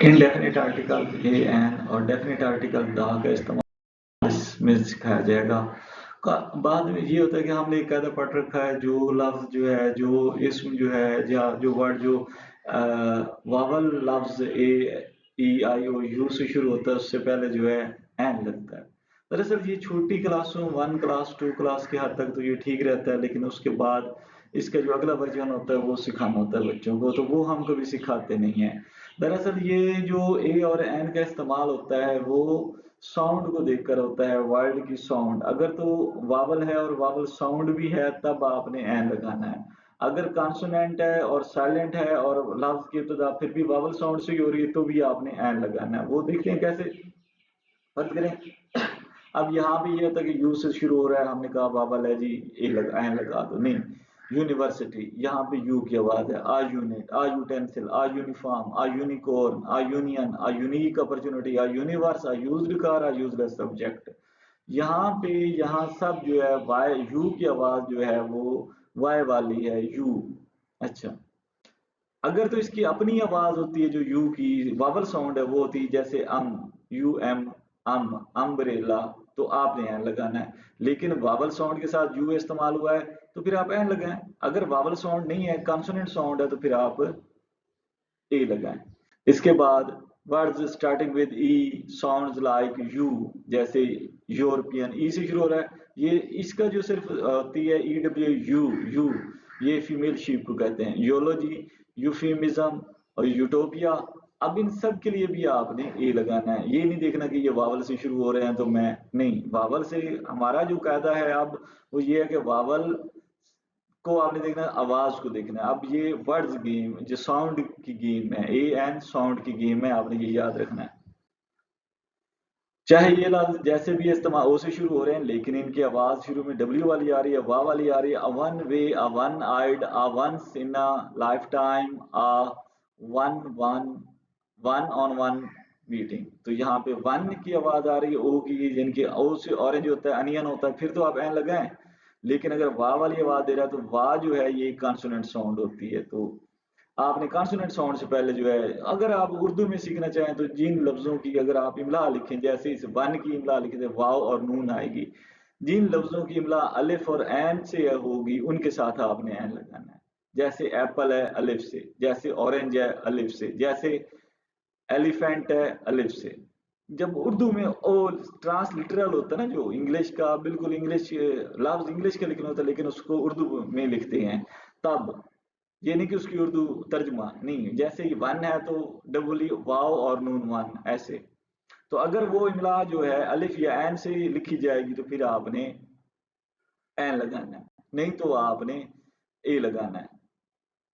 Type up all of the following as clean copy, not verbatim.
Indefinite article A N और definite article the का इस्तेमाल इसमें सिखाया जाएगा। बाद में ये होता है कि हमने एक कायदा पढ़ रखा है, जो लफ्ज जो है, जो इसम जो है, या जो वर्ड जो वावल लफ्ज ए ई आई ओ यू से शुरू होता है, उससे पहले जो है एन लगता है। दरअसल ये छोटी क्लासों 1 क्लास 2 क्लास के हद तक तो ये ठीक रहता है, लेकिन उसके बाद इसका जो अगला वर्जन होता है वो सिखाना होता है बच्चों को, तो वो हम कभी सिखाते नहीं है। दरअसल ये जो ए और एन का इस्तेमाल होता है वो साउंड को देखकर होता है, वर्ड की साउंड। अगर तो वावल है और वावल साउंड भी है तब आपने एन लगाना है। अगर कॉन्सोनेंट है और साइलेंट है और लफ्ज की इब्तिदा फिर भी वावल साउंड से ही हो रही है तो भी आपने एन लगाना है। वो देखते हैं कैसे, फर्क करें। अब यहाँ भी ये होता है कि यू से शुरू हो रहा है, हमने कहा वावल है जी, ए लगा एन लगा दो, नहीं। यूनिवर्सिटी, यहाँ पे यू की आवाज है। आ यूनिट, आ यूटेंसिल, आ यूनिफॉर्म, आ यूनिकॉर्न, आ यूनियन, आ यूनिक अपॉर्चुनिटी, आ यूनिवर्स, आ यूज्ड कार, आ यूजलेस सब्जेक्ट। यहाँ पे यहाँ सब जो है वाई, यू की आवाज जो है वो वाई वाली है, यू। अच्छा, अगर तो इसकी अपनी आवाज होती है जो यू की वावल साउंड है, वो होती है जैसे यू एम, अम्ब्रेला, तो आपने एन लगाना है। लेकिन वावल साउंड के साथ यू इस्तेमाल हुआ है तो फिर आप एन लगाएं। अगर वावल साउंड नहीं है, कॉन्सोनेंट साउंड है, तो फिर आप ए लगाएं। इसके बाद words starting with E sounds like you, जैसे यूरोपियन, ई से शुरू हो रहा है, ये इसका जो सिर्फ होती है ई डब्ल्यू यू, यू, ये फीमेल शीप को कहते हैं। योलॉजी, यूफेमिज्म और यूटोपिया। अब इन सब के लिए भी आपने ए लगाना है। ये नहीं देखना कि ये वावल से शुरू हो रहे हैं तो मैं नहीं, वावल से हमारा जो कायदा है अब वो ये है कि वावल को आपने देखना है, आवाज को देखना है। अब ये वर्ड्स गेम जो साउंड की गेम है, ए एन साउंड की गेम है, आपने ये याद रखना है। चाहे ये लफ्ज जैसे भी इस्तेमाल ओ से शुरू हो रहे हैं, लेकिन इनकी आवाज शुरू में डब्ल्यू वाली आ रही है, वाह वाली आ रही है। A one way, a one eyed, a once in a lifetime, a one one, one on one meeting. तो यहाँ पे वन की आवाज आ रही है ओ की, जिनके ओ से ऑरेंज होता है, अनियन होता है, फिर तो आप एन लगाएं। लेकिन अगर वाह वाली आवाज दे रहा है तो वाह जो है ये कॉन्सोनेंट साउंड होती है, तो आपने कॉन्सोनेंट साउंड से पहले जो है, अगर आप उर्दू में सीखना चाहें तो जिन लफ्जों की अगर आप इमला लिखें, जैसे इस वन की इमला लिखे थे, वाव और नून आएगी। जिन लफ्जों की इमला अलिफ और एन से होगी उनके साथ आपने एन लगाना है। जैसे एप्पल है अलिफ से, जैसे ऑरेंज है अलिफ से, जैसे एलिफेंट है अलिफ से। जब उर्दू में ओ ट्रांसलिटरल होता है ना, जो इंग्लिश का बिल्कुल इंग्लिश लफ्ज इंग्लिश का लिखना होता है लेकिन उसको उर्दू में लिखते हैं, तब ये नहीं कि उसकी उर्दू तर्जुमा नहीं, जैसे ही वन है तो डबल वाव और नून वन ऐसे। तो अगर वो इमला जो है अलिफ या एन से लिखी जाएगी तो फिर आपने एन लगाना है, नहीं तो आपने ए लगाना है।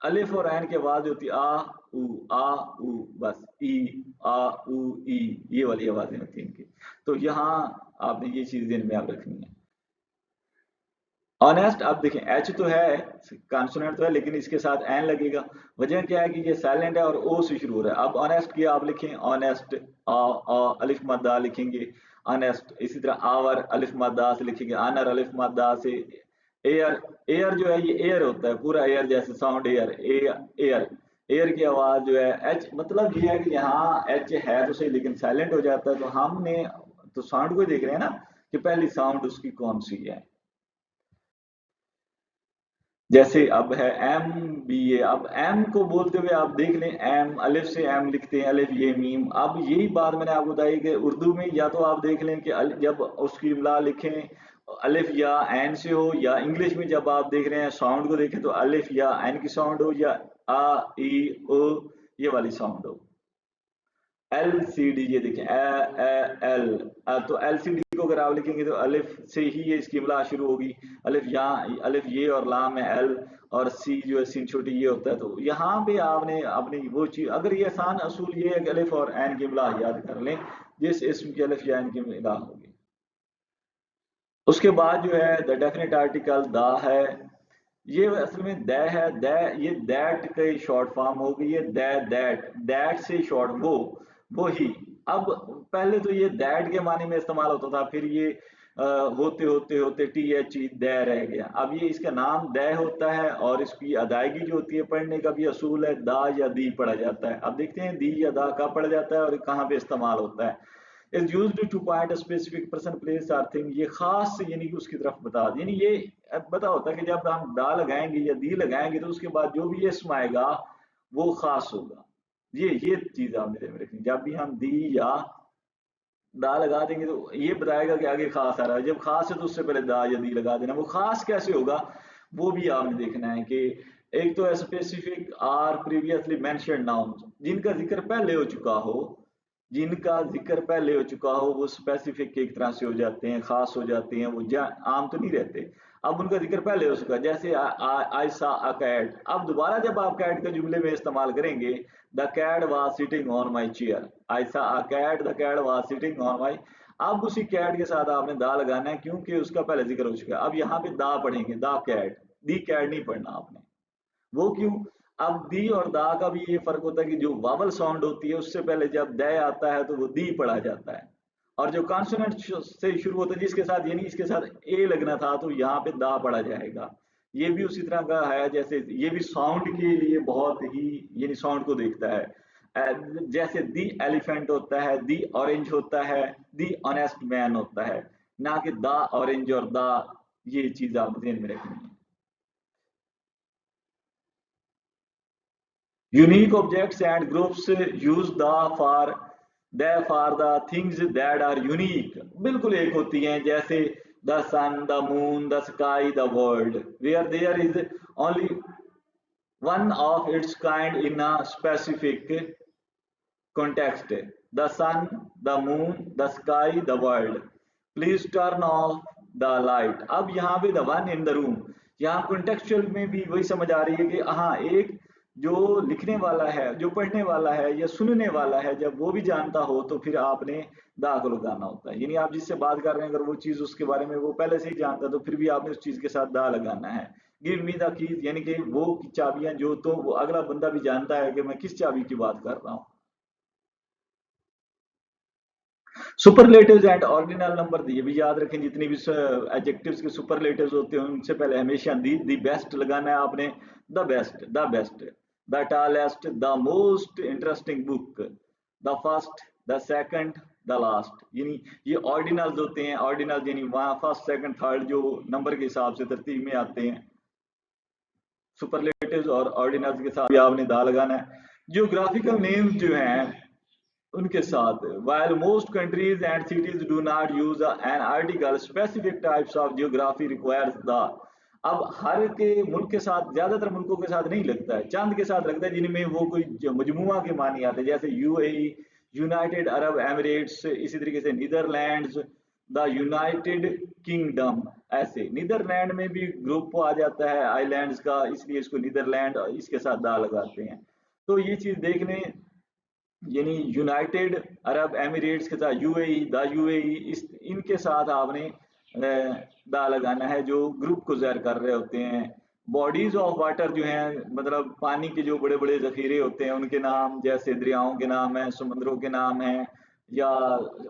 अलिफ और एन की आवाज होती है आ उ, बस ई, आ उ ई, ये वाली आवाजें होती हैं इनकी। तो यहाँ आपने ये चीज दिन में आप रखनी है। ऑनेस्ट, आप देखें एच तो है, कॉन्सोनेंट तो है, लेकिन इसके साथ एन लगेगा। वजह क्या है कि ये साइलेंट है और ओ से शुरू हो रहा है। अब ऑनेस्ट की आप लिखें ऑनेस्ट, अलिफ मद्दा लिखेंगे ऑनेस्ट। इसी तरह आवर अलिफ मद्दा से लिखेंगे, आनर अलिफ मद्दा से। एयर, एयर जो है ये एयर होता है, पूरा एयर जैसे साउंड एयर, एयर, एयर की आवाज जो है एच, मतलब ये है कि यहाँ एच है तो सही लेकिन साइलेंट हो जाता है, तो हमने तो साउंड को ही देख रहे हैं ना कि पहली साउंड उसकी कौन सी है। जैसे अब है एम बी ए, अब एम को बोलते हुए आप देख लें, एम अलिफ से एम लिखते हैं, अलिफ ये मीम। अब यही बात मैंने आपको बताई कि उर्दू में या तो आप देख लें कि जब उसकी इमला लिखें अलिफ या एन से हो, या इंग्लिश में जब आप देख रहे हैं साउंड को देखें तो अलिफ या एन की साउंड हो, या आ ई ओ ये वाली साउंड हो। एल सी डी, ये देखें एल, तो एल सी डी को अगर आप लिखेंगे तो अलिफ से ही ये इसकी इमला शुरू होगी। अलिफ यहाँ, अलिफ ये और लाम है एल, और सी जो है सीन छोटी ये होता है। तो यहाँ पे आपने अपनी वो चीज, अगर ये आसान असूल ये है कि अलिफ और एन की इमला याद कर लें, जिस इसम की अलिफ या एन की इमला होगी। उसके बाद जो है द डेफिनेट आर्टिकल द है, ये असल में द है, द ये दैट की शॉर्ट फॉर्म होगी, ये दैट, दैट से शॉर्ट वो ही। अब पहले तो ये दैट के माने में इस्तेमाल होता था, फिर ये होते होते होते THE दै रह गया। अब ये इसका नाम दै होता है और इसकी अदायगी जो होती है पढ़ने का भी असूल है, दा या दी पढ़ा जाता है। अब देखते हैं दी या दा कब पढ़ा जाता है और कहाँ पे इस्तेमाल होता है। Is used two point a specific person, place और थिंग, ये खास यानी कि उसकी तरफ बता, यानी ये पता होता है कि जब हम दा लगाएंगे या दी लगाएंगे तो उसके बाद जो भी इसम आएगा वो खास होगा। ये चीज आप मेरे में रखें, जब भी हम दी या दा लगा देंगे तो ये बताएगा कि आगे खास आ रहा है। जब खास है तो उससे पहले दा या दी लगा देना। वो खास कैसे होगा वो भी आपने देखना है कि एक तो है specific or previously mentioned nouns, जिनका जिक्र पहले हो चुका हो, जिनका जिक्र पहले हो चुका हो वो स्पेसिफिक की एक तरह से हो जाते हैं, खास हो जाते हैं, वो आम तो नहीं रहते। अब उनका जिक्र पहले हो चुका, जैसे आई सा अ कैट। अब दोबारा जब आप कैट के जुमले में इस्तेमाल करेंगे, the cat was sitting on my chair, I saw a cat, the cat was sitting on my. अब उसी कैट के साथ आपने दा लगाना है क्योंकि उसका पहले जिक्र हो चुका है। अब यहाँ पे दा पढ़ेंगे, दा कैट, दी कैट नहीं पढ़ना आपने। वो क्यों? अब दी और दा का भी ये फर्क होता है कि जो वावल साउंड होती है उससे पहले जब द आता है तो वो दी पढ़ा जाता है, और जो कॉन्सोनेंट से शुरू होता है जिसके साथ यानी इसके साथ ए लगना था तो यहाँ पे दा पढ़ा जाएगा। ये भी उसी तरह का है, जैसे ये भी साउंड के लिए बहुत ही यानी साउंड को देखता है। जैसे दी एलिफेंट होता है, दी ऑरेंज होता है, दी ऑनेस्ट मैन होता है, ना कि दा ऑरेंज और दा। ये चीज आप ध्यान में रखनी है। Unique objects and groups use the things that are unique, बिल्कुल एक होती हैं, जैसे the sun, the moon, the sky, the world, where there is only one of its kind in a specific context. The sun, the moon, the sky, the world. Please turn off the light. अब यहाँ पे the one in the room, यहाँ contextual में भी वही समझ आ रही है कि हाँ, एक जो लिखने वाला है, जो पढ़ने वाला है या सुनने वाला है, जब वो भी जानता हो तो फिर आपने दा को लगाना होता है। यानी आप जिससे बात कर रहे हैं अगर वो चीज उसके बारे में वो पहले से ही जानता है तो फिर भी आपने उस चीज के साथ दा लगाना है। गिव मी द कीज, यानी कि वो चाबियां जो, तो वो अगला बंदा भी जानता है कि मैं किस चाबी की बात कर रहा हूँ। सुपरलेटिव्स एंड ऑर्डिनल नंबर, ये भी याद रखें, जितनी भी एडजेक्टिव्स के सुपरलेटिव्स होते हैं उनसे पहले हमेशा दी बेस्ट लगाना है आपने। The best, the best, the tallest, the most interesting book, the first, the second, the last. यानी ये ऑर्डिनल्स होते हैं। ऑर्डिनल यानी वहां फर्स्ट सेकंड थर्ड जो नंबर के हिसाब से तरतीब में आते हैं। सुपरलेटिव्स और ऑर्डिनल्स के साथ भी आपने दा लगाना है। जियोग्राफिकल नेम्स जो हैं उनके साथ, while most countries and cities do not use an article, specific types of geography requires the। अब हर के मुल्क के साथ, ज्यादातर मुल्कों के साथ नहीं लगता है, चंद के साथ लगता है जिनमें वो कोई मजमुआ के मानी आते हैं, जैसे यूएई, यूनाइटेड अरब एमिरेट्स, इसी तरीके से नीदरलैंड्स, द यूनाइटेड किंगडम। ऐसे नीदरलैंड में भी ग्रुप आ जाता है आइलैंड्स का, इसलिए इसको नीदरलैंड इसके साथ दा लगाते हैं। तो ये चीज देखने, यानी यूनाइटेड अरब एमिरेट्स के साथ यूएई, द यूएई, इस इनके साथ आपने दा लगाना है जो ग्रुप को ज़ाहिर कर रहे होते हैं। बॉडीज ऑफ वाटर जो हैं, मतलब पानी के जो बड़े बड़े जखीरे होते हैं उनके नाम, जैसे दरियाओं के नाम हैं, समुद्रों के नाम हैं, या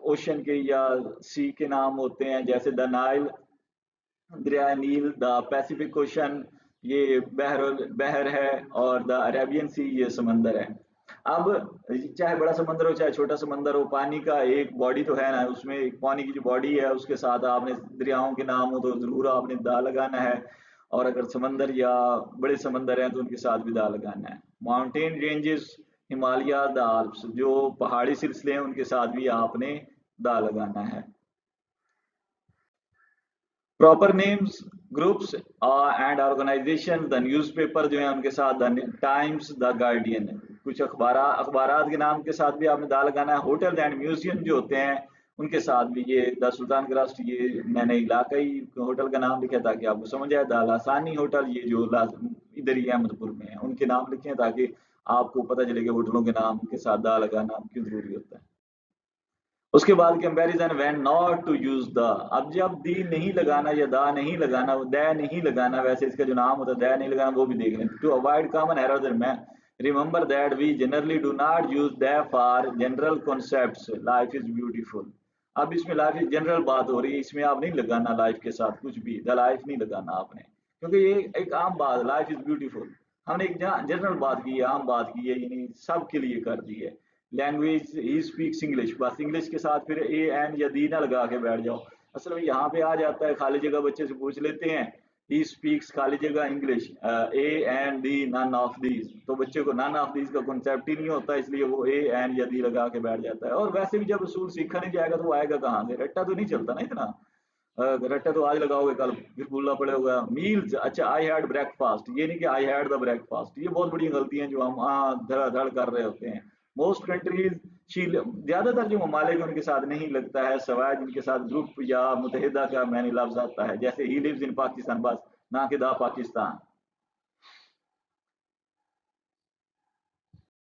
ओशन के या सी के नाम होते हैं, जैसे द नाइल, दरिया नील, द पैसिफिक ओशन, ये बहर है, और द अरेबियन सी, ये समंदर है। अब चाहे बड़ा समंदर हो चाहे छोटा समंदर हो, पानी का एक बॉडी तो है ना, उसमें एक पानी की जो बॉडी है उसके साथ आपने दरियाओं के नाम हो तो जरूर आपने दा लगाना है, और अगर समंदर या बड़े समंदर हैं तो उनके साथ भी दा लगाना है। Mountain ranges, Himalaya, the Alps, जो पहाड़ी सिलसिले हैं उनके साथ भी आपने दा लगाना है। Proper names, groups and organisation, the newspaper जो है उनके साथ द टाइम्स, द गार्डियन। कुछ अखबारात के नाम के साथ भी आपने दा लगाना है। होटल एंड म्यूजियम जो होते हैं उनके साथ भी, ये द सुल्तान क्रस्ट, ये मैंने इलाकाई होटल का नाम लिखा ताकि आपको समझ आए। द लासानी होटल, ये जो इधर ही अहमदपुर में है, उनके नाम लिखे ताकि आपको पता चले कि होटलों के नाम के साथ दा लगाना क्यों जरूरी होता है। उसके बाद comparison when not to use the. अब जब दी नहीं लगाना या दा नहीं लगाना, द नहीं लगाना, वैसे इसका जो नाम होता है द नहीं लगाना, वो भी देख लें। टू अवॉइड कॉमन एरर में remember that we generally do not use the for general concepts, life is beautiful. अब इसमें लाइफ जनरल बात हो रही है, इसमें आप नहीं लगाना लाइफ के साथ कुछ भी, द लाइफ नहीं लगाना आपने, क्योंकि ये एक आम बात, लाइफ इज ब्यूटीफुल। हमने एक जनरल बात की है, आम बात की है, यानी सबके लिए कर दी है। लैंग्वेज ही स्पीक्स इंग्लिश, बस इंग्लिश के साथ फिर ए एन या दी ना लगा के बैठ जाओ। असल में यहाँ पे आ जाता है, खाली जगह बच्चे से पूछ लेते हैं, ही स्पीक्स खाली जगह English, a and the none of these, तो बच्चे को नन ऑफ दीज का कॉन्सेप्ट ही नहीं होता, इसलिए वो ए एंड या दी लगा के बैठ जाता है। और वैसे भी जब उसूल सीखा नहीं जाएगा तो वो आएगा कहाँ से, रट्टा तो नहीं चलता ना इतना। रट्टा तो आज लगाओगे कल फिर भूलना पड़ेगा। मील्स, अच्छा आई हैड ब्रेकफास्ट, ये नहीं कि आई हैड द ब्रेकफास्ट, ये बहुत बड़ी गलती है जो हम धड़ाधड़ कर रहे होते हैं। मोस्ट कंट्रीज, ज्यादातर जो ममालिक उनके साथ नहीं लगता है, सवाए जिनके साथ ग्रुप या मुतहिदा का मैंने लफ्ज आता है, जैसे ही लिव्स इन पाकिस्तान, बस ना कि द पाकिस्तान।